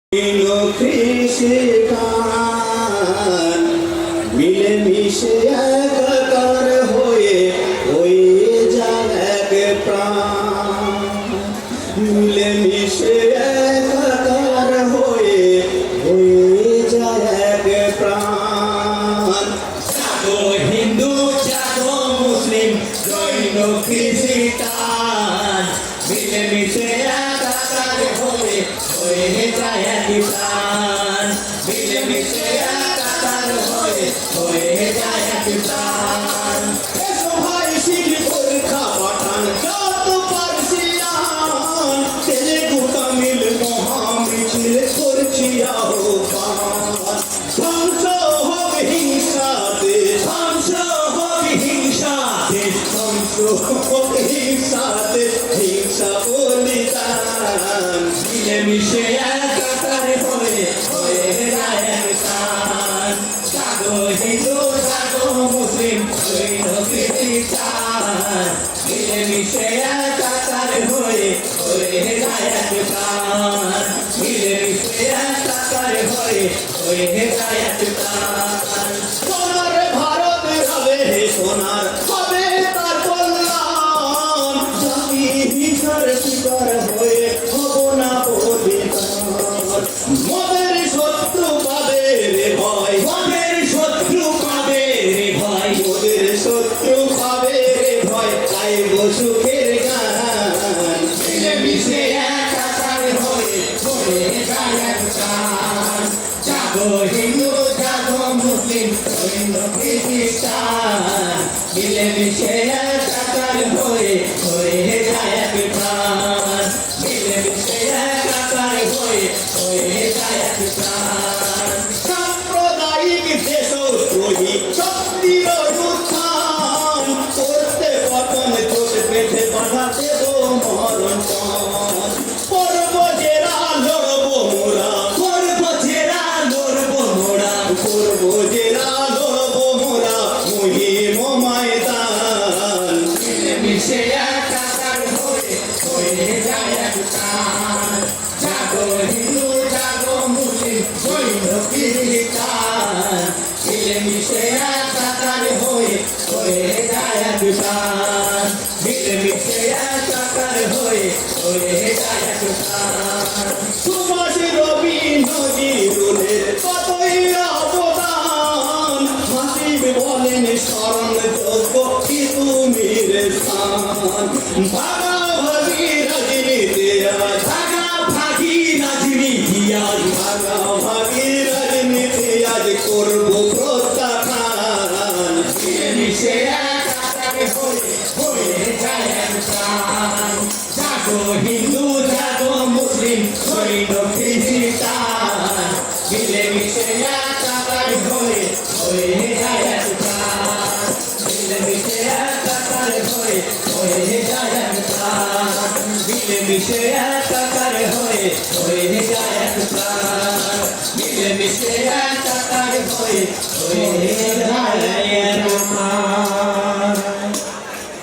খ্রিস্টান মিলেমিশে একাকার হয়ে যায় এক প্রাণ, মিলেমিশে একাকার হয়ে যায় এক প্রাণ। জাগো হিন্দু, জাগো মুসলিম, জৈন খ্রিস্টান, মিলেমিশে একাকার হয়ে যায় এক প্রাণ, মিলেমিশে একাকার হয়ে যায় এক প্রাণ। এসো ভাই শিখ গোর্খা পাঠান যত পার্সিয়ান, তেলেগু তামিল মহামিছিল করছি আহ্বান। ধ্বংস হোক হিংসাতে, ধ্বংস হোক হিংসাতে, ধ্বংস হোক হিংসাতে, হিংসা বলিদান। মিলেমিশে একাকার হয়ে যায় এক প্রাণ। জাগো হিন্দু, জাগো মুসলিম, জৈন খ্রিস্টান, মিলেমিশে একাকার হয়ে যায় এক প্রাণ, মিলেমিশে একাকার হয়ে যায় এক প্রাণ। সোনার ভারত হবে, সোনার হবে তার কল্যাণ। জাতি হিংসার শিকার হয়ে হব না বলিদান। মদের শত্রু পাবে রে ভয়, মনের শত্রু পাবে রে ভয়, মোদের শত্রু পাবে রে ভয়, গাইব সুখের গান। মিলেমিশে একাকার হয়ে যায় এক প্রাণ। জাগো হিন্দু, জাগো মুসলিম, জৈন খ্রিস্টান, মিলেমিশে একাকার হয়ে যায় এক প্রাণ, মিলেমিশে একাকার হয়ে যায় এক প্রাণ। সাম্প্রদায়িক দেশদ্রোহী শক্তির উত্থান করতে পতন, চোট পেটে বাধা দেব মরণ পণ। করব জেরা লড়ব মোরা, করব জেরা লড়ব মোরা, করব জেরা লড়ব মোরা, মহিম ময়দান। মিলেমিশে একাকার হয়ে যায় এক প্রাণ। জাগো হিন্দু, জাগো মুসলিম, জৈন খ্রিস্টান, মিলেমিশে একাকার হয়ে যায় এক প্রাণ, মিলেমিশে একাকার হয়ে যায় এক প্রাণ। সুভাষ রবি নজরুলের কতই অবদান, হাসিব বলেন স্মরণযোগ্য কি তুমির স্থান। ভাগাভাগি রাজনীতি আজ, ভাগাভাগি রাজনীতি আজ, ভাগাভাগি রাজনীতি আজ করব প্রত্যাখ্যান। মিলেমিশে একাকার হয়ে যায় এক প্রাণ। জাগো হিন্দু, জাগো মুসলিম, জৈন খ্রিস্টান, মিলেমিশে একাকার হয়ে যায় এক প্রাণ, মিলেমিশে একাকার হয়ে যায় এক প্রাণ, মিলেমিশে একাকার হয়ে যায়